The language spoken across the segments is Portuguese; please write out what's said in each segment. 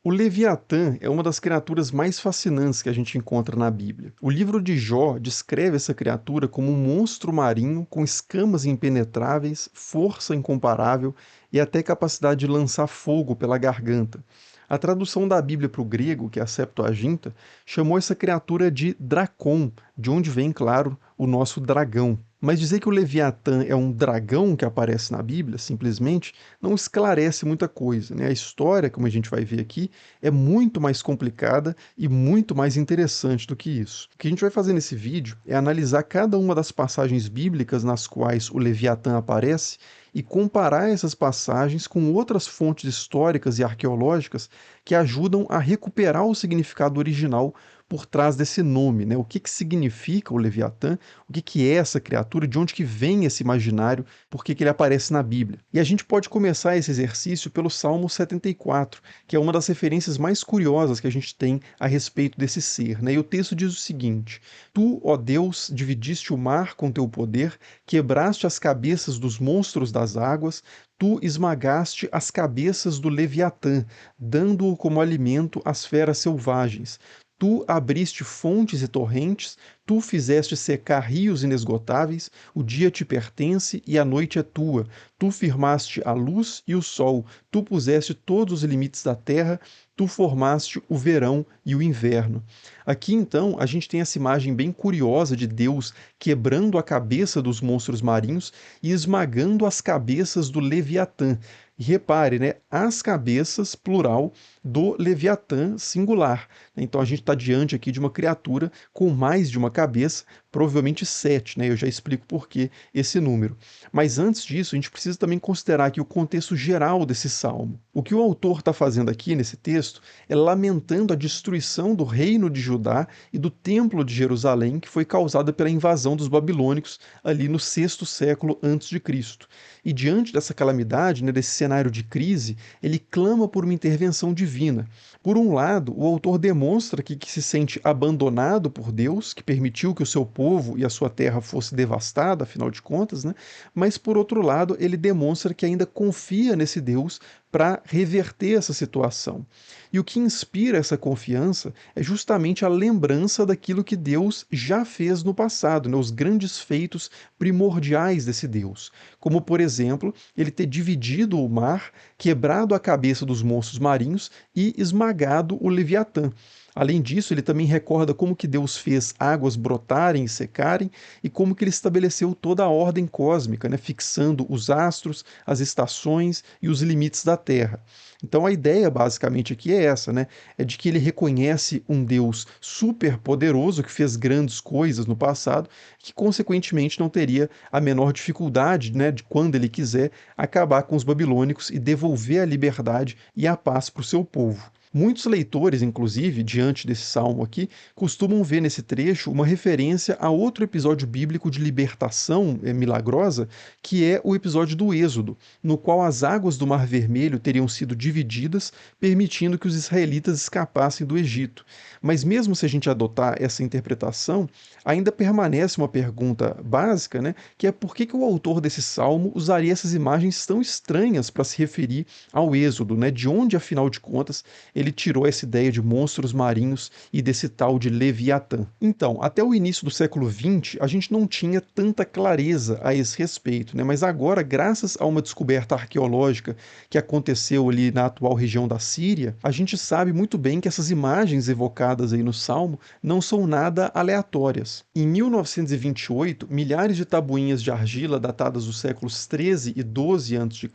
O Leviatã é uma das criaturas mais fascinantes que a gente encontra na Bíblia. O livro de Jó descreve essa criatura como um monstro marinho com escamas impenetráveis, força incomparável e até capacidade de lançar fogo pela garganta. A tradução da Bíblia para o grego, que é a Septuaginta, chamou essa criatura de Dracon, de onde vem, claro, o nosso dragão. Mas dizer que o Leviatã é um dragão que aparece na Bíblia, simplesmente, não esclarece muita coisa, né? A história, como a gente vai ver aqui, é muito mais complicada e muito mais interessante do que isso. O que a gente vai fazer nesse vídeo é analisar cada uma das passagens bíblicas nas quais o Leviatã aparece e comparar essas passagens com outras fontes históricas e arqueológicas que ajudam a recuperar o significado original por trás desse nome, né? O que que significa o Leviatã, o que que é essa criatura, de onde que vem esse imaginário, por que que ele aparece na Bíblia. E a gente pode começar esse exercício pelo Salmo 74, que é uma das referências mais curiosas que a gente tem a respeito desse ser, né? E o texto diz o seguinte: Tu, ó Deus, dividiste o mar com teu poder, quebraste as cabeças dos monstros das águas, tu esmagaste as cabeças do Leviatã, dando-o como alimento às feras selvagens. Tu abriste fontes e torrentes, tu fizeste secar rios inesgotáveis, o dia te pertence e a noite é tua. Tu firmaste a luz e o sol, tu puseste todos os limites da terra, tu formaste o verão e o inverno. Aqui então a gente tem essa imagem bem curiosa de Deus quebrando a cabeça dos monstros marinhos e esmagando as cabeças do Leviatã. E repare, né, as cabeças, plural, do Leviatã singular. Então a gente está diante aqui de uma criatura com mais de uma cabeça, provavelmente 7, né? Eu já explico por que esse número. Mas antes disso, a gente precisa também considerar aqui o contexto geral desse salmo. O que o autor está fazendo aqui nesse texto é lamentando a destruição do reino de Judá e do templo de Jerusalém, que foi causada pela invasão dos babilônicos ali no sexto século antes de Cristo. E diante dessa calamidade, né, desse cenário de crise, ele clama por uma intervenção divina. Por um lado, o autor demonstra que se sente abandonado por Deus, que permitiu que o seu povo e a sua terra fosse devastada, afinal de contas, né? Mas por outro lado, ele demonstra que ainda confia nesse Deus para reverter essa situação. E o que inspira essa confiança é justamente a lembrança daquilo que Deus já fez no passado, né? Os grandes feitos primordiais desse Deus. Como, por exemplo, ele ter dividido o mar, quebrado a cabeça dos monstros marinhos e esmagado o Leviatã. Além disso, ele também recorda como que Deus fez águas brotarem e secarem e como que ele estabeleceu toda a ordem cósmica, né, fixando os astros, as estações e os limites da Terra. Então a ideia basicamente aqui é essa, né? É de que ele reconhece um Deus super poderoso que fez grandes coisas no passado, que consequentemente não teria a menor dificuldade, né, de quando ele quiser acabar com os babilônicos e devolver a liberdade e a paz para o seu povo. Muitos leitores, inclusive, diante desse salmo aqui, costumam ver nesse trecho uma referência a outro episódio bíblico de libertação milagrosa, que é o episódio do Êxodo, no qual as águas do Mar Vermelho teriam sido divididas, permitindo que os israelitas escapassem do Egito. Mas mesmo se a gente adotar essa interpretação, ainda permanece uma pergunta básica, né, que é por que o autor desse salmo usaria essas imagens tão estranhas para se referir ao Êxodo, né? De onde, afinal de contas, ele tirou essa ideia de monstros marinhos e desse tal de Leviatã. Então, até o início do século XX, a gente não tinha tanta clareza a esse respeito, né? Mas agora, graças a uma descoberta arqueológica que aconteceu ali na atual região da Síria, a gente sabe muito bem que essas imagens evocadas aí no Salmo não são nada aleatórias. Em 1928, milhares de tabuinhas de argila datadas dos séculos 13 e 12 a.C.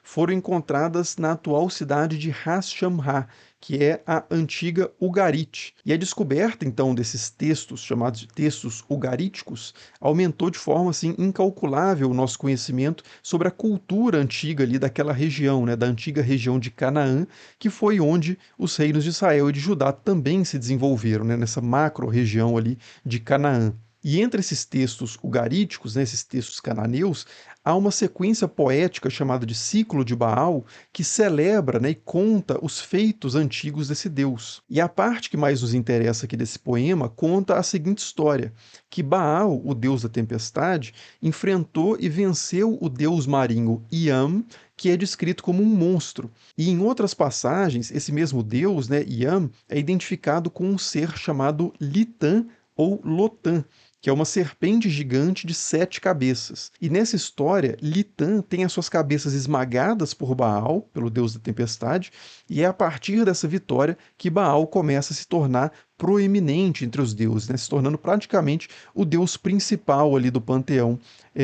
foram encontradas na atual cidade de Ras Shamra, que é a antiga Ugarit. E a descoberta, então, desses textos, chamados de textos ugaríticos, aumentou de forma assim, incalculável o nosso conhecimento sobre a cultura antiga ali daquela região, né, da antiga região de Canaã, que foi onde os reinos de Israel e de Judá também se desenvolveram, né, nessa macro-região ali de Canaã. E entre esses textos ugaríticos, né, esses textos cananeus, há uma sequência poética chamada de Ciclo de Baal, que celebra, né, e conta os feitos antigos desse deus. E a parte que mais nos interessa aqui desse poema conta a seguinte história, que Baal, o deus da tempestade, enfrentou e venceu o deus marinho Iam, que é descrito como um monstro. E em outras passagens, esse mesmo deus, né, Yam, é identificado com um ser chamado Litan ou Lotan, que é uma serpente gigante de 7 cabeças. E nessa história, Litan tem as suas cabeças esmagadas por Baal, pelo deus da tempestade, e é a partir dessa vitória que Baal começa a se tornar proeminente entre os deuses, né, se tornando praticamente o deus principal ali do panteão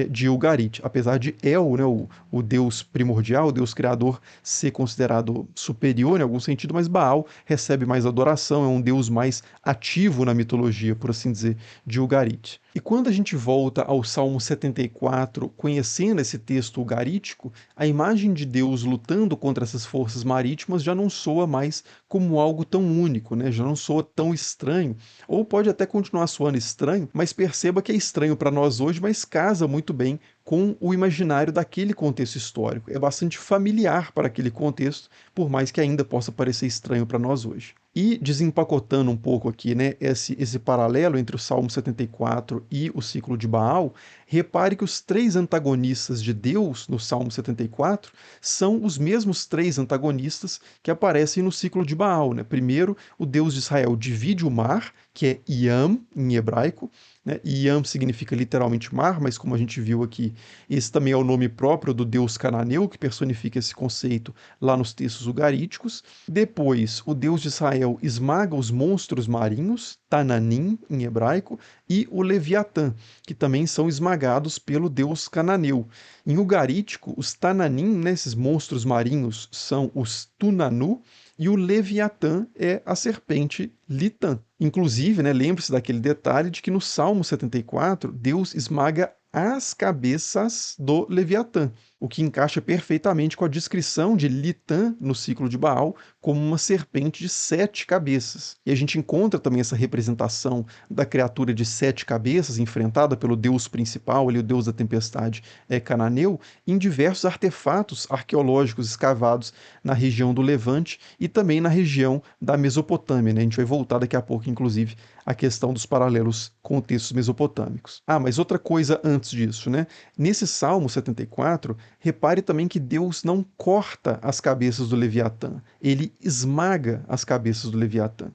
de Ugarit. Apesar de El, né, o deus primordial, o deus criador, ser considerado superior em algum sentido, mas Baal recebe mais adoração, é um deus mais ativo na mitologia, por assim dizer, de Ugarit. E quando a gente volta ao Salmo 74, conhecendo esse texto ugarítico, a imagem de Deus lutando contra essas forças marítimas já não soa mais como algo tão único, né? Já não soa tão estranho. Ou pode até continuar soando estranho, mas perceba que é estranho para nós hoje, mas casa muito bem com o imaginário daquele contexto histórico. É bastante familiar para aquele contexto, por mais que ainda possa parecer estranho para nós hoje. E desempacotando um pouco aqui, né, esse paralelo entre o Salmo 74 e o ciclo de Baal, repare que os 3 antagonistas de Deus no Salmo 74 são os mesmos 3 antagonistas que aparecem no ciclo de Baal, né? Primeiro, o Deus de Israel divide o mar, que é Yam em hebraico, né? Yam significa literalmente mar, mas como a gente viu aqui, esse também é o nome próprio do deus cananeu, que personifica esse conceito lá nos textos ugaríticos. Depois, o Deus de Israel esmaga os monstros marinhos, Tananim em hebraico, e o Leviatã, que também são esmagados pelo Deus cananeu. Em ugarítico, os Tananim, né, esses monstros marinhos, são os Tunanu, e o Leviatã é a serpente Litan. Inclusive, né, lembre-se daquele detalhe de que no Salmo 74, Deus esmaga as cabeças do Leviatã, o que encaixa perfeitamente com a descrição de Litan no ciclo de Baal como uma serpente de 7 cabeças. E a gente encontra também essa representação da criatura de 7 cabeças enfrentada pelo deus principal, ali, o deus da tempestade cananeu, em diversos artefatos arqueológicos escavados na região do Levante e também na região da Mesopotâmia, né? A gente vai voltar daqui a pouco, inclusive, à questão dos paralelos com textos mesopotâmicos. Ah, mas outra coisa antes disso, né? Nesse Salmo 74, repare também que Deus não corta as cabeças do Leviatã, ele esmaga as cabeças do Leviatã.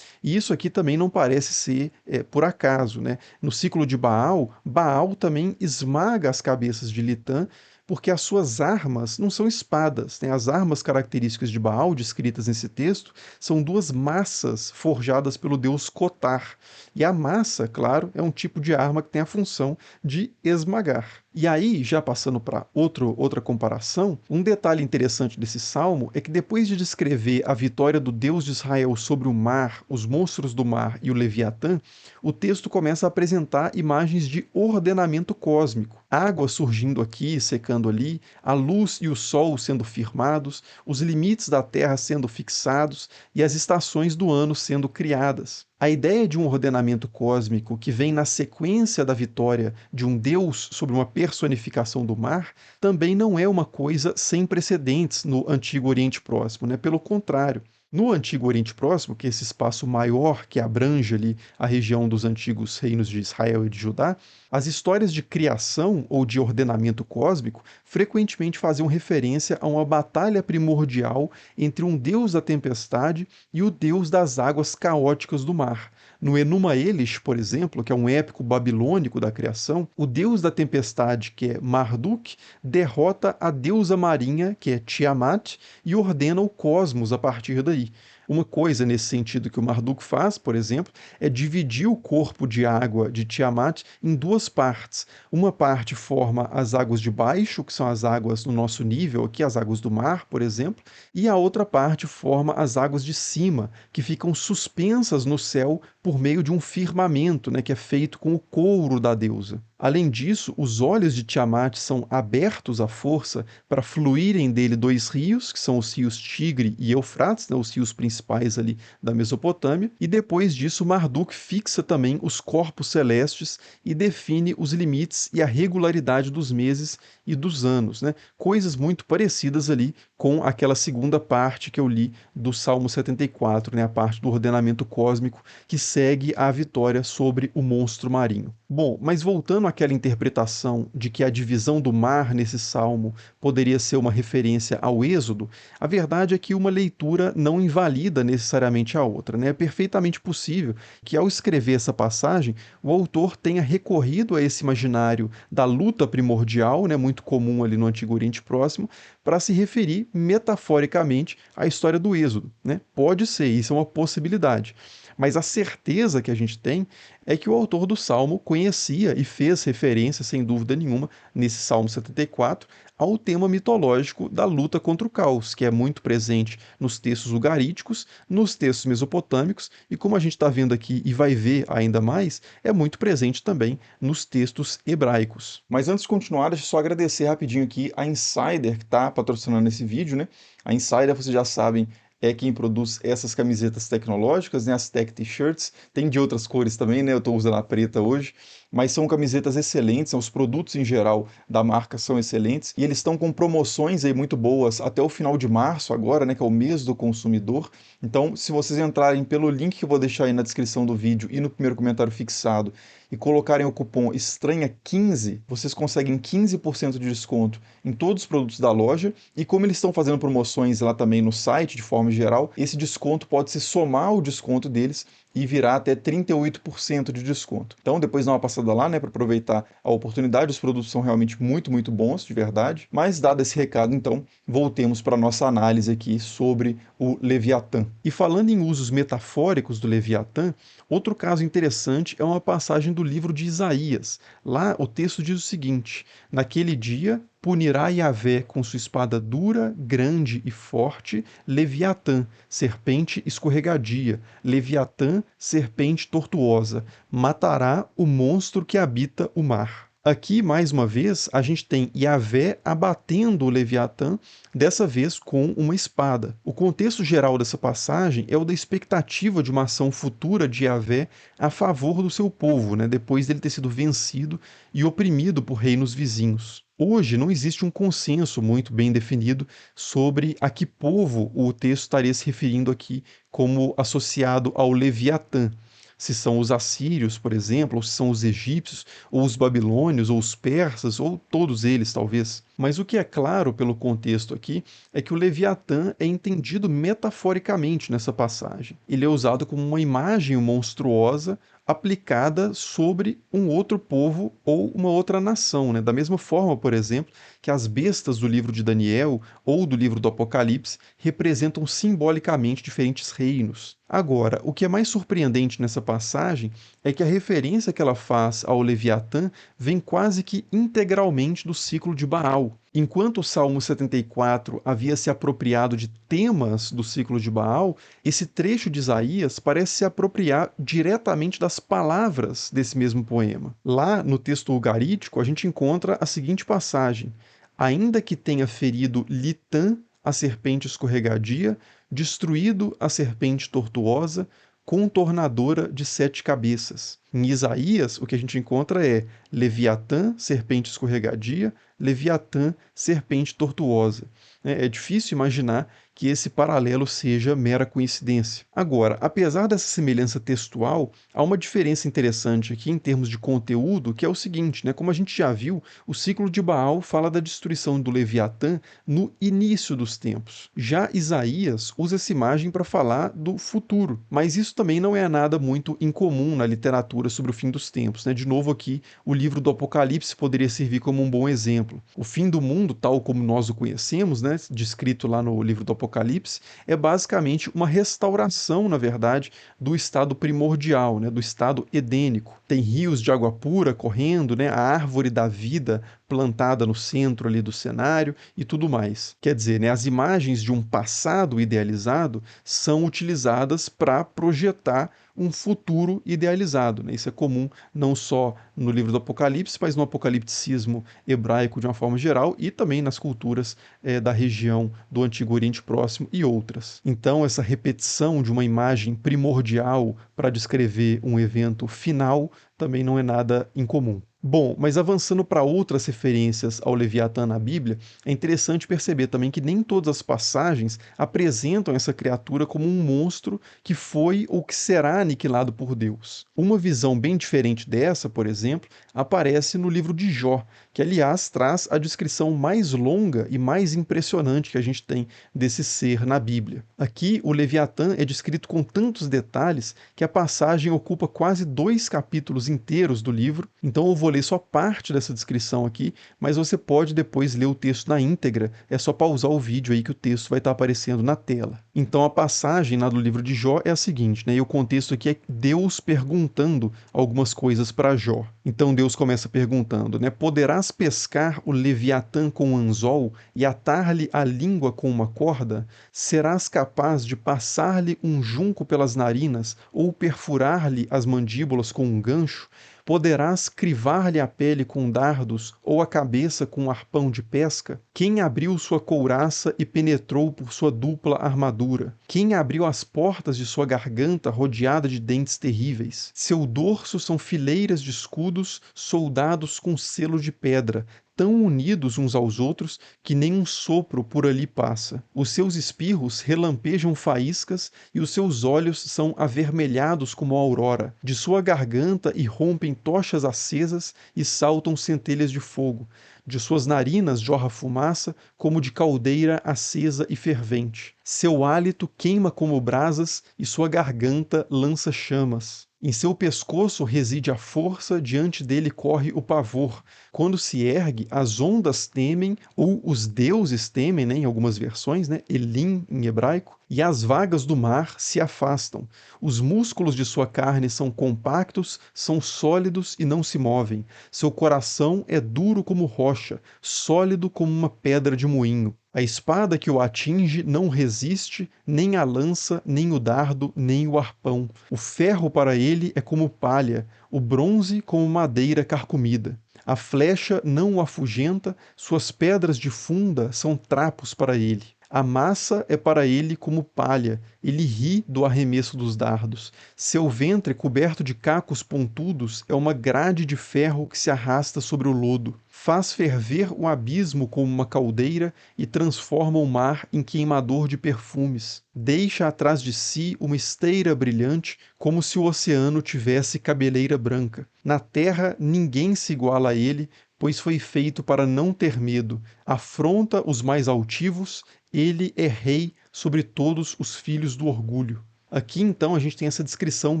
E isso aqui também não parece ser por acaso, né? No ciclo de Baal, Baal também esmaga as cabeças de Litã, porque as suas armas não são espadas, né? As armas características de Baal, descritas nesse texto, são 2 massas forjadas pelo deus Cotar. E a massa, claro, é um tipo de arma que tem a função de esmagar. E aí, já passando para outra comparação, um detalhe interessante desse salmo é que depois de descrever a vitória do Deus de Israel sobre o mar, os monstros do mar e o Leviatã, o texto começa a apresentar imagens de ordenamento cósmico. Água surgindo aqui, secando ali, a luz e o sol sendo firmados, os limites da terra sendo fixados e as estações do ano sendo criadas. A ideia de um ordenamento cósmico que vem na sequência da vitória de um deus sobre uma personificação do mar também não é uma coisa sem precedentes no Antigo Oriente Próximo, né? Pelo contrário. No Antigo Oriente Próximo, que é esse espaço maior que abrange ali a região dos antigos reinos de Israel e de Judá, as histórias de criação ou de ordenamento cósmico frequentemente faziam referência a uma batalha primordial entre um deus da tempestade e o deus das águas caóticas do mar. No Enuma Elish, por exemplo, que é um épico babilônico da criação, o deus da tempestade, que é Marduk, derrota a deusa marinha, que é Tiamat, e ordena o cosmos a partir daí. Uma coisa nesse sentido que o Marduk faz, por exemplo, é dividir o corpo de água de Tiamat em 2 partes. Uma parte forma as águas de baixo, que são as águas no nosso nível, aqui as águas do mar, por exemplo, e a outra parte forma as águas de cima, que ficam suspensas no céu por meio de um firmamento, né, que é feito com o couro da deusa. Além disso, os olhos de Tiamat são abertos à força para fluírem dele 2 rios, que são os rios Tigre e Eufrates, né, os rios principais ali da Mesopotâmia, e depois disso Marduk fixa também os corpos celestes e define os limites e a regularidade dos meses e dos anos, né? Coisas muito parecidas ali com aquela segunda parte que eu li do Salmo 74, né, a parte do ordenamento cósmico que segue a vitória sobre o monstro marinho. Bom, mas voltando àquela interpretação de que a divisão do mar nesse salmo poderia ser uma referência ao Êxodo, a verdade é que uma leitura não invalida necessariamente a outra, né? É perfeitamente possível que, ao escrever essa passagem, o autor tenha recorrido a esse imaginário da luta primordial, né, muito comum ali no Antigo Oriente Próximo, para se referir metaforicamente à história do Êxodo, né? Pode ser, isso é uma possibilidade. Mas a certeza que a gente tem é que o autor do Salmo conhecia e fez referência, sem dúvida nenhuma, nesse Salmo 74, ao tema mitológico da luta contra o caos, que é muito presente nos textos ugaríticos, nos textos mesopotâmicos, e como a gente está vendo aqui e vai ver ainda mais, é muito presente também nos textos hebraicos. Mas antes de continuar, deixa eu só agradecer rapidinho aqui a Insider, que está patrocinando esse vídeo, né? A Insider, vocês já sabem, é quem produz essas camisetas tecnológicas, né, as Tech T-shirts. Tem de outras cores também, né? Eu estou usando a preta hoje, mas são camisetas excelentes, os produtos em geral da marca são excelentes e eles estão com promoções aí muito boas até o final de março agora, né, que é o mês do consumidor. Então, se vocês entrarem pelo link que eu vou deixar aí na descrição do vídeo e no primeiro comentário fixado e colocarem o cupom estranha15, vocês conseguem 15% de desconto em todos os produtos da loja. E como eles estão fazendo promoções lá também no site, de forma geral, esse desconto pode se somar ao desconto deles e virar até 38% de desconto. Então, depois dá uma passada lá, né, para aproveitar a oportunidade. Os produtos são realmente muito, muito bons, de verdade. Mas, dado esse recado, então, voltemos para a nossa análise aqui sobre o Leviatã. E falando em usos metafóricos do Leviatã, outro caso interessante é uma passagem do livro de Isaías. Lá, o texto diz o seguinte: naquele dia punirá Yahvé com sua espada dura, grande e forte, Leviatã, serpente escorregadia, Leviatã, serpente tortuosa, matará o monstro que habita o mar. Aqui, mais uma vez, a gente tem Yahvé abatendo o Leviatã, dessa vez com uma espada. O contexto geral dessa passagem é o da expectativa de uma ação futura de Yahvé a favor do seu povo, né, depois dele ter sido vencido e oprimido por reinos vizinhos. Hoje não existe um consenso muito bem definido sobre a que povo o texto estaria se referindo aqui como associado ao Leviatã. Se são os assírios, por exemplo, ou se são os egípcios, ou os babilônios, ou os persas, ou todos eles, talvez. Mas o que é claro pelo contexto aqui é que o Leviatã é entendido metaforicamente nessa passagem. Ele é usado como uma imagem monstruosa aplicada sobre um outro povo ou uma outra nação, né? Da mesma forma, por exemplo, que as bestas do livro de Daniel ou do livro do Apocalipse representam simbolicamente diferentes reinos. Agora, o que é mais surpreendente nessa passagem é que a referência que ela faz ao Leviatã vem quase que integralmente do ciclo de Baal. Enquanto o Salmo 74 havia se apropriado de temas do ciclo de Baal, esse trecho de Isaías parece se apropriar diretamente das palavras desse mesmo poema. Lá no texto ugarítico, a gente encontra a seguinte passagem: ainda que tenha ferido Litã, a serpente escorregadia, destruído a serpente tortuosa, contornadora de 7 cabeças. Em Isaías, o que a gente encontra é Leviatã, serpente escorregadia, Leviatã, serpente tortuosa. É difícil imaginar que esse paralelo seja mera coincidência. Agora, apesar dessa semelhança textual, há uma diferença interessante aqui em termos de conteúdo, que é o seguinte, né? Como a gente já viu, o ciclo de Baal fala da destruição do Leviatã no início dos tempos. Já Isaías usa essa imagem para falar do futuro, mas isso também não é nada muito incomum na literatura sobre o fim dos tempos, né? De novo aqui, o livro do Apocalipse poderia servir como um bom exemplo. O fim do mundo, tal como nós o conhecemos, né, descrito lá no livro do Apocalipse, é basicamente uma restauração, na verdade, do estado primordial, né, do estado edênico. Tem rios de água pura correndo, né, a árvore da vida plantada no centro ali do cenário e tudo mais. Quer dizer, né, as imagens de um passado idealizado são utilizadas para projetar um futuro idealizado, né? Isso é comum não só no livro do Apocalipse, mas no apocalipticismo hebraico de uma forma geral e também nas culturas da região do Antigo Oriente Próximo e outras. Então, essa repetição de uma imagem primordial para descrever um evento final também não é nada incomum. Bom, mas avançando para outras referências ao Leviatã na Bíblia, é interessante perceber também que nem todas as passagens apresentam essa criatura como um monstro que foi ou que será aniquilado por Deus. Uma visão bem diferente dessa, por exemplo, aparece no livro de Jó, que aliás traz a descrição mais longa e mais impressionante que a gente tem desse ser na Bíblia. Aqui, o Leviatã é descrito com tantos detalhes que a passagem ocupa quase 2 capítulos inteiros do livro, então eu vou ler só parte dessa descrição aqui, mas você pode depois ler o texto na íntegra, é só pausar o vídeo aí que o texto vai estar aparecendo na tela. Então a passagem lá do livro de Jó é a seguinte, né? E o contexto aqui é Deus perguntando algumas coisas para Jó. Então Deus começa perguntando, né? Poderás pescar o Leviatã com um anzol e atar-lhe a língua com uma corda? Serás capaz de passar-lhe um junco pelas narinas ou perfurar-lhe as mandíbulas com um gancho? Poderás crivar-lhe a pele com dardos ou a cabeça com um arpão de pesca? Quem abriu sua couraça e penetrou por sua dupla armadura? Quem abriu as portas de sua garganta rodeada de dentes terríveis? Seu dorso são fileiras de escudos soldados com selo de pedra, tão unidos uns aos outros que nem um sopro por ali passa. Os seus espirros relampejam faíscas e os seus olhos são avermelhados como a aurora. De sua garganta irrompem tochas acesas e saltam centelhas de fogo. De suas narinas jorra fumaça como de caldeira acesa e fervente. Seu hálito queima como brasas e sua garganta lança chamas. Em seu pescoço reside a força, diante dele corre o pavor. Quando se ergue, as ondas temem, ou os deuses temem, né, em algumas versões, né, Elim em hebraico, e as vagas do mar se afastam. Os músculos de sua carne são compactos, são sólidos e não se movem. Seu coração é duro como rocha, sólido como uma pedra de moinho. A espada que o atinge não resiste, nem a lança, nem o dardo, nem o arpão. O ferro para ele é como palha, o bronze como madeira carcomida. A flecha não o afugenta, suas pedras de funda são trapos para ele. A massa é para ele como palha, ele ri do arremesso dos dardos. Seu ventre coberto de cacos pontudos é uma grade de ferro que se arrasta sobre o lodo. Faz ferver o abismo como uma caldeira e transforma o mar em queimador de perfumes. Deixa atrás de si uma esteira brilhante, como se o oceano tivesse cabeleira branca. Na terra ninguém se iguala a ele, pois foi feito para não ter medo. Afronta os mais altivos, ele é rei sobre todos os filhos do orgulho. Aqui, então, a gente tem essa descrição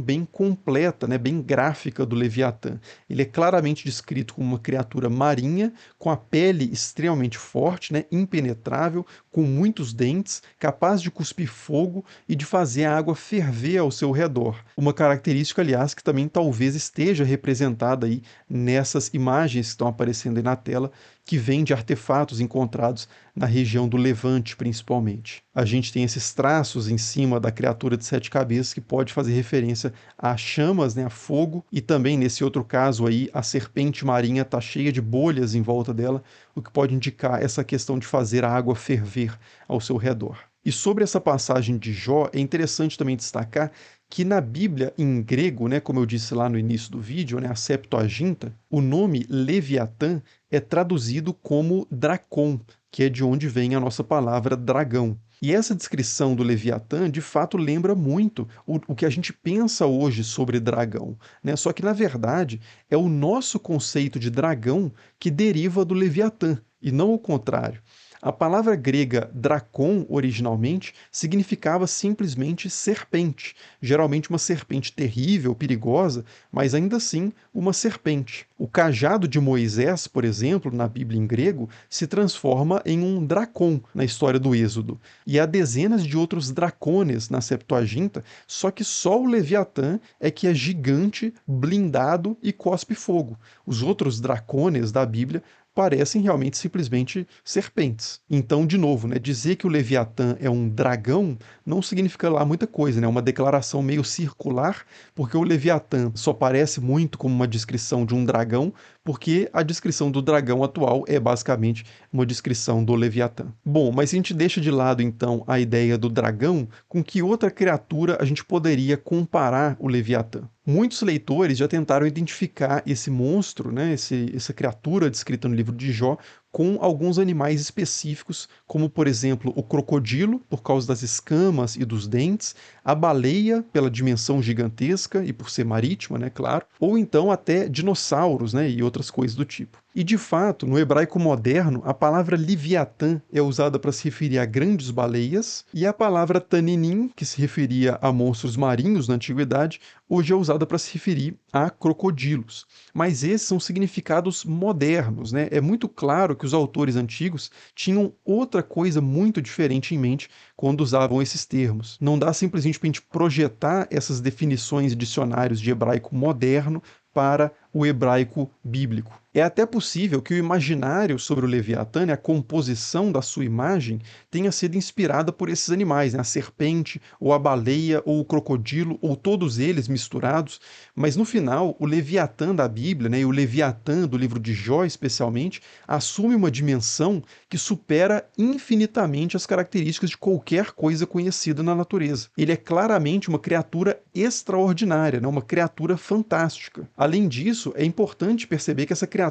bem completa, né, bem gráfica do Leviatã. Ele é claramente descrito como uma criatura marinha, com a pele extremamente forte, né, impenetrável, com muitos dentes, capaz de cuspir fogo e de fazer a água ferver ao seu redor. Uma característica, aliás, que também talvez esteja representada aí nessas imagens que estão aparecendo aí na tela, que vêm de artefatos encontrados na região do Levante, principalmente. A gente tem esses traços em cima da criatura de 7 cabeças que pode fazer referência a chamas, né, a fogo, e também nesse outro caso aí a serpente marinha está cheia de bolhas em volta dela, o que pode indicar essa questão de fazer a água ferver ao seu redor. E sobre essa passagem de Jó, é interessante também destacar que na Bíblia, em grego, né, como eu disse lá no início do vídeo, né, a Septuaginta, o nome Leviatã é traduzido como Dracon, que é de onde vem a nossa palavra dragão. E essa descrição do Leviatã, de fato, lembra muito o que a gente pensa hoje sobre dragão, né? Só que, na verdade, é o nosso conceito de dragão que deriva do Leviatã, e não o contrário. A palavra grega dracon, originalmente, significava simplesmente serpente, geralmente uma serpente terrível, perigosa, mas ainda assim uma serpente. O cajado de Moisés, por exemplo, na Bíblia em grego, se transforma em um dracon na história do Êxodo. E há dezenas de outros dracones na Septuaginta, só que só o Leviatã é que é gigante, blindado e cospe fogo. Os outros dracones da Bíblia parecem realmente simplesmente serpentes. Então, de novo, né, dizer que o Leviatã é um dragão não significa lá muita coisa, né? É uma declaração meio circular, porque o Leviatã só parece muito como uma descrição de um dragão, porque a descrição do dragão atual é basicamente uma descrição do Leviatã. Bom, mas se a gente deixa de lado então a ideia do dragão, com que outra criatura a gente poderia comparar o Leviatã? Muitos leitores já tentaram identificar esse monstro, né, essa criatura descrita no livro de Jó, com alguns animais específicos, como por exemplo o crocodilo, por causa das escamas e dos dentes, a baleia, pela dimensão gigantesca e por ser marítima, né, claro, ou então até dinossauros, né, e outras coisas do tipo. E de fato, no hebraico moderno, a palavra Leviatã é usada para se referir a grandes baleias, e a palavra Taninim, que se referia a monstros marinhos na antiguidade, hoje é usada para se referir a crocodilos. Mas esses são significados modernos, né? É muito claro que os autores antigos tinham outra coisa muito diferente em mente quando usavam esses termos. Não dá simplesmente para a gente projetar essas definições de dicionários de hebraico moderno para o hebraico bíblico. É até possível que o imaginário sobre o Leviatã, né, a composição da sua imagem, tenha sido inspirada por esses animais, né, a serpente, ou a baleia, ou o crocodilo, ou todos eles misturados, mas no final, o Leviatã da Bíblia, né, e o Leviatã do livro de Jó especialmente, assume uma dimensão que supera infinitamente as características de qualquer coisa conhecida na natureza. Ele é claramente uma criatura extraordinária, né, uma criatura fantástica. Além disso, é importante perceber que essa criatura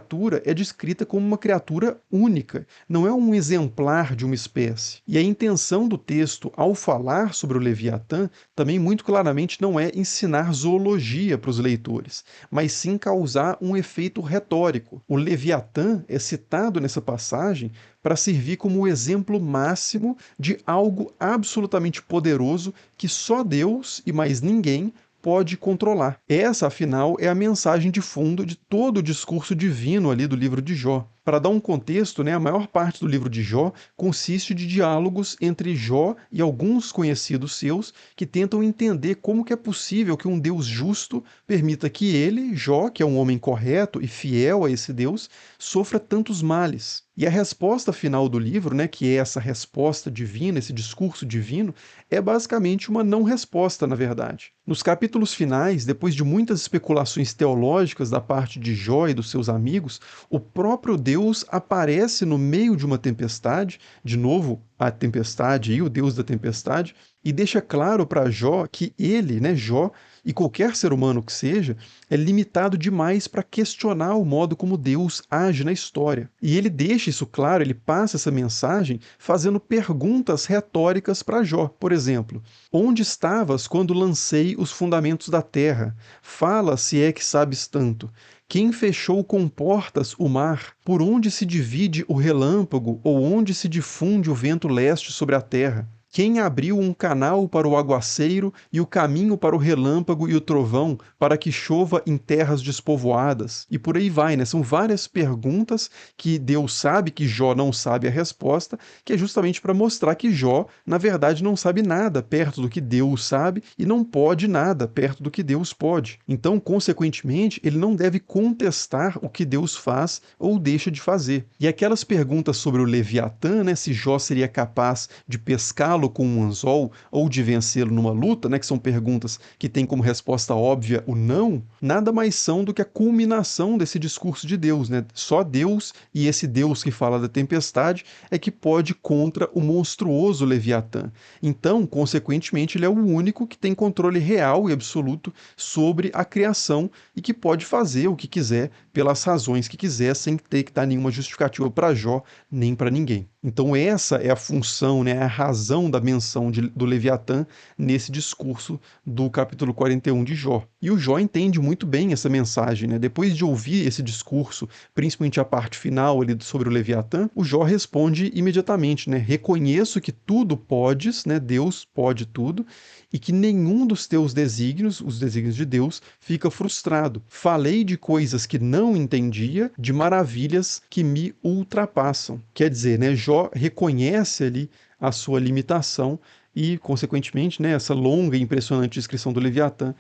é descrita como uma criatura única, não é um exemplar de uma espécie. E a intenção do texto, ao falar sobre o Leviatã, também muito claramente não é ensinar zoologia para os leitores, mas sim causar um efeito retórico. O Leviatã é citado nessa passagem para servir como o exemplo máximo de algo absolutamente poderoso que só Deus e mais ninguém pode controlar. Essa, afinal, é a mensagem de fundo de todo o discurso divino ali do livro de Jó. Para dar um contexto, né, a maior parte do livro de Jó consiste de diálogos entre Jó e alguns conhecidos seus que tentam entender como que é possível que um Deus justo permita que ele, Jó, que é um homem correto e fiel a esse Deus, sofra tantos males. E a resposta final do livro, né, que é essa resposta divina, esse discurso divino, é basicamente uma não resposta, na verdade. Nos capítulos finais, depois de muitas especulações teológicas da parte de Jó e dos seus amigos, o próprio Deus aparece no meio de uma tempestade, de novo a tempestade e o Deus da tempestade, e deixa claro para Jó que ele, né, Jó, e qualquer ser humano que seja, é limitado demais para questionar o modo como Deus age na história. E ele deixa isso claro, ele passa essa mensagem fazendo perguntas retóricas para Jó. Por exemplo, onde estavas quando lancei os fundamentos da terra? Fala, se é que sabes tanto. Quem fechou com portas o mar? Por onde se divide o relâmpago ou onde se difunde o vento leste sobre a terra? Quem abriu um canal para o aguaceiro e o caminho para o relâmpago e o trovão, para que chova em terras despovoadas? E por aí vai, né? São várias perguntas que Deus sabe, que Jó não sabe a resposta, que é justamente para mostrar que Jó, na verdade, não sabe nada perto do que Deus sabe e não pode nada perto do que Deus pode. Então, consequentemente, ele não deve contestar o que Deus faz ou deixa de fazer. E aquelas perguntas sobre o Leviatã, né? Se Jó seria capaz de pescá-lo com um anzol ou de vencê-lo numa luta, né, que são perguntas que têm como resposta óbvia o não, nada mais são do que a culminação desse discurso de Deus, né? Só Deus e esse Deus que fala da tempestade é que pode contra o monstruoso Leviatã. Então, consequentemente, ele é o único que tem controle real e absoluto sobre a criação e que pode fazer o que quiser pelas razões que quiser, sem ter que dar nenhuma justificativa para Jó nem para ninguém. Então essa é a função, né, a razão da menção do Leviatã nesse discurso do capítulo 41 de Jó. E o Jó entende muito bem essa mensagem, né? Depois de ouvir esse discurso, principalmente a parte final ali sobre o Leviatã, o Jó responde imediatamente, né? Reconheço que tudo podes, né? Deus pode tudo, e que nenhum dos teus desígnios, os desígnios de Deus, fica frustrado. Falei de coisas que não entendia, de maravilhas que me ultrapassam. Quer dizer, né, Jó reconhece ali a sua limitação e, consequentemente, né, essa longa e impressionante descrição do Leviatã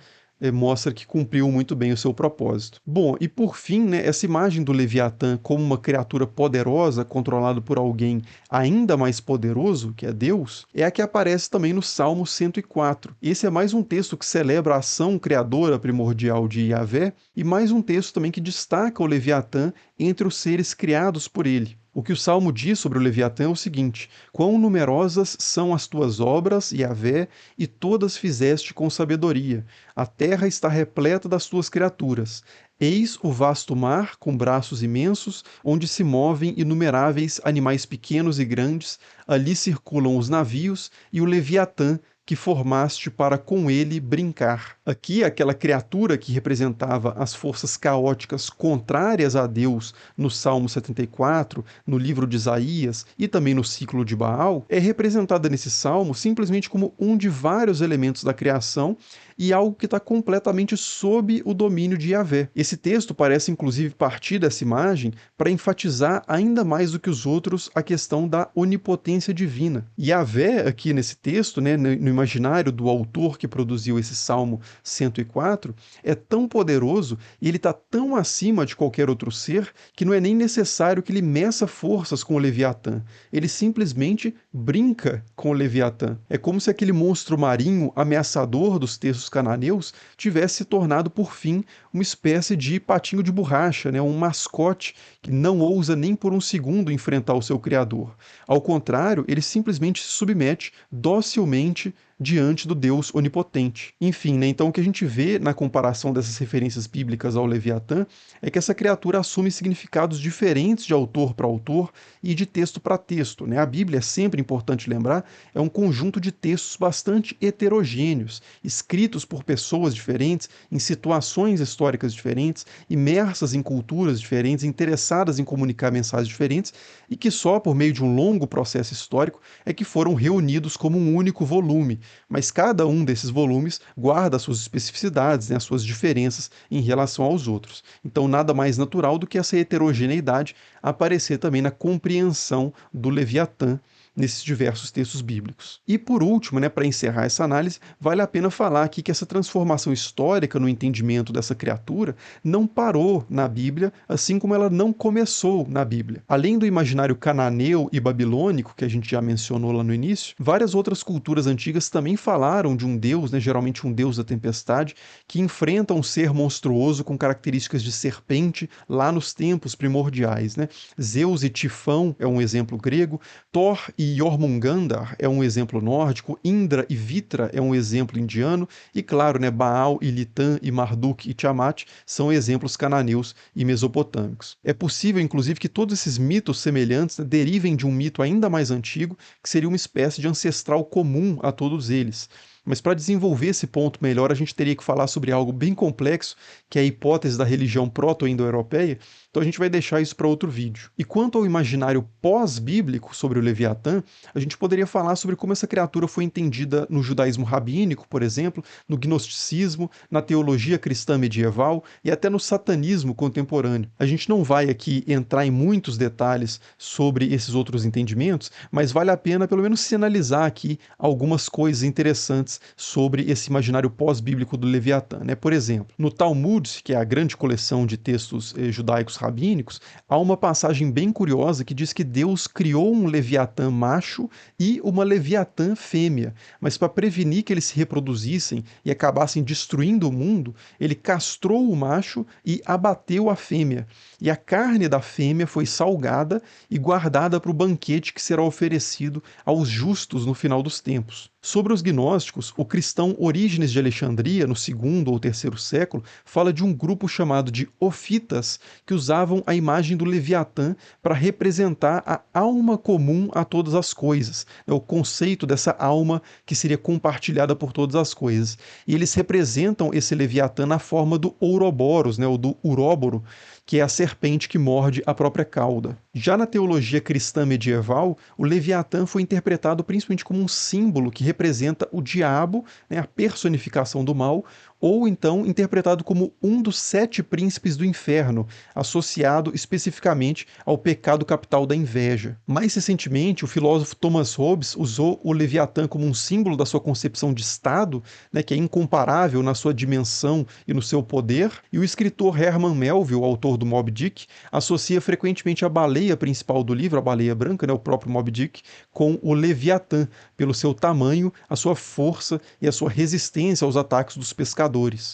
mostra que cumpriu muito bem o seu propósito. Bom, e por fim, né, essa imagem do Leviatã como uma criatura poderosa controlada por alguém ainda mais poderoso, que é Deus, é a que aparece também no Salmo 104. Esse é mais um texto que celebra a ação criadora primordial de Yahvé e mais um texto também que destaca o Leviatã entre os seres criados por ele. O que o Salmo diz sobre o Leviatã é o seguinte: quão numerosas são as tuas obras, Yahvé, e todas fizeste com sabedoria. A terra está repleta das tuas criaturas. Eis o vasto mar, com braços imensos, onde se movem inumeráveis animais pequenos e grandes, ali circulam os navios e o Leviatã, que formaste para com ele brincar. Aqui, aquela criatura que representava as forças caóticas contrárias a Deus no Salmo 74, no livro de Isaías e também no ciclo de Baal, é representada nesse salmo simplesmente como um de vários elementos da criação e algo que está completamente sob o domínio de Yahvé. Esse texto parece inclusive partir dessa imagem para enfatizar ainda mais do que os outros a questão da onipotência divina. Yahvé, aqui nesse texto, né, no imaginário do autor que produziu esse Salmo 104, é tão poderoso e ele está tão acima de qualquer outro ser que não é nem necessário que ele meça forças com o Leviatã. Ele simplesmente brinca com o Leviatã. É como se aquele monstro marinho ameaçador dos textos cananeus tivesse se tornado, por fim, uma espécie de patinho de borracha, né? Um mascote que não ousa nem por um segundo enfrentar o seu criador. Ao contrário, ele simplesmente se submete docilmente diante do Deus onipotente. Enfim, né, então o que a gente vê na comparação dessas referências bíblicas ao Leviatã é que essa criatura assume significados diferentes de autor para autor e de texto para texto. Né? A Bíblia, é sempre importante lembrar, é um conjunto de textos bastante heterogêneos, escritos por pessoas diferentes, em situações históricas diferentes, imersas em culturas diferentes, interessadas em comunicar mensagens diferentes, e que só por meio de um longo processo histórico é que foram reunidos como um único volume, mas cada um desses volumes guarda as suas especificidades, né, as suas diferenças em relação aos outros. Então, nada mais natural do que essa heterogeneidade aparecer também na compreensão do Leviatã nesses diversos textos bíblicos. E por último, né, para encerrar essa análise, vale a pena falar aqui que essa transformação histórica no entendimento dessa criatura não parou na Bíblia, assim como ela não começou na Bíblia. Além do imaginário cananeu e babilônico, que a gente já mencionou lá no início, várias outras culturas antigas também falaram de um deus, né, geralmente um deus da tempestade, que enfrenta um ser monstruoso com características de serpente lá nos tempos primordiais. Né? Zeus e Tifão é um exemplo grego, Thor e Jormungandr é um exemplo nórdico, Indra e Vitra é um exemplo indiano, e claro, né, Baal e Litã e Marduk e Tiamat são exemplos cananeus e mesopotâmicos. É possível, inclusive, que todos esses mitos semelhantes, né, derivem de um mito ainda mais antigo, que seria uma espécie de ancestral comum a todos eles. Mas para desenvolver esse ponto melhor, a gente teria que falar sobre algo bem complexo, que é a hipótese da religião proto-indo-europeia, então a gente vai deixar isso para outro vídeo. E quanto ao imaginário pós-bíblico sobre o Leviatã, a gente poderia falar sobre como essa criatura foi entendida no judaísmo rabínico, por exemplo, no gnosticismo, na teologia cristã medieval e até no satanismo contemporâneo. A gente não vai aqui entrar em muitos detalhes sobre esses outros entendimentos, mas vale a pena pelo menos sinalizar aqui algumas coisas interessantes sobre esse imaginário pós-bíblico do Leviatã. Né? Por exemplo, no Talmud, que é a grande coleção de textos judaicos rabínicos, há uma passagem bem curiosa que diz que Deus criou um Leviatã macho e uma Leviatã fêmea, mas para prevenir que eles se reproduzissem e acabassem destruindo o mundo, ele castrou o macho e abateu a fêmea. E a carne da fêmea foi salgada e guardada para o banquete que será oferecido aos justos no final dos tempos. Sobre os gnósticos, o cristão Orígenes de Alexandria, no segundo ou terceiro século, fala de um grupo chamado de Ofitas, que usavam a imagem do Leviatã para representar a alma comum a todas as coisas, o conceito dessa alma que seria compartilhada por todas as coisas. E eles representam esse Leviatã na forma do Ouroboros, né, ou do Uróboro, que é a serpente que morde a própria cauda. Já na teologia cristã medieval, o Leviatã foi interpretado principalmente como um símbolo que representa o diabo, né, a personificação do mal, ou então interpretado como um dos 7 príncipes do inferno, associado especificamente ao pecado capital da inveja. Mais recentemente, o filósofo Thomas Hobbes usou o Leviatã como um símbolo da sua concepção de Estado, né, que é incomparável na sua dimensão e no seu poder, e o escritor Herman Melville, autor do Moby Dick, associa frequentemente a baleia principal do livro, a baleia branca, né, o próprio Moby Dick, com o Leviatã, pelo seu tamanho, a sua força e a sua resistência aos ataques dos pescadores.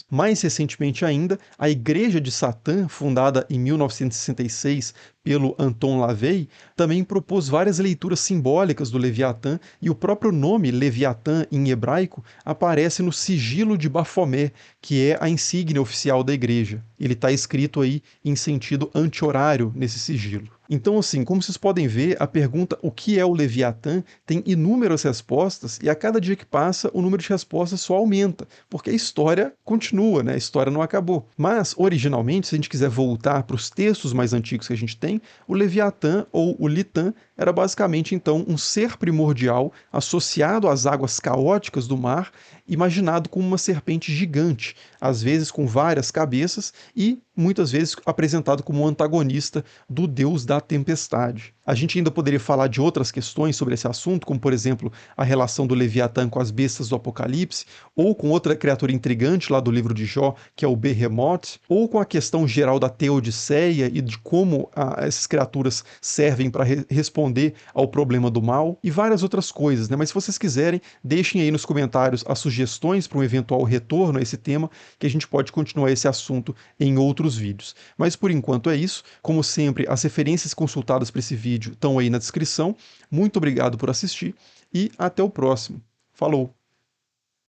Mais recentemente ainda, a Igreja de Satã, fundada em 1966 pelo Anton LaVey, também propôs várias leituras simbólicas do Leviatã, e o próprio nome Leviatã em hebraico aparece no sigilo de Bafomé, que é a insígnia oficial da igreja. Ele está escrito aí em sentido anti-horário nesse sigilo. Então, assim, como vocês podem ver, a pergunta o que é o Leviatã tem inúmeras respostas, e a cada dia que passa o número de respostas só aumenta, porque a história continua, né? A história não acabou. Mas, originalmente, se a gente quiser voltar para os textos mais antigos que a gente tem, o Leviatã ou o Litã era basicamente então um ser primordial associado às águas caóticas do mar, imaginado como uma serpente gigante, às vezes com várias cabeças e muitas vezes apresentado como um antagonista do deus da tempestade. A gente ainda poderia falar de outras questões sobre esse assunto, como por exemplo a relação do Leviatã com as bestas do Apocalipse, ou com outra criatura intrigante lá do livro de Jó, que é o Behemoth, ou com a questão geral da Teodiceia e de como essas criaturas servem para responder ao problema do mal, e várias outras coisas, né? Mas se vocês quiserem, deixem aí nos comentários as sugestões para um eventual retorno a esse tema, que a gente pode continuar esse assunto em outros vídeos. Mas por enquanto é isso. Como sempre, as referências consultadas para esse vídeo estão aí na descrição. Muito obrigado por assistir e até o próximo. Falou!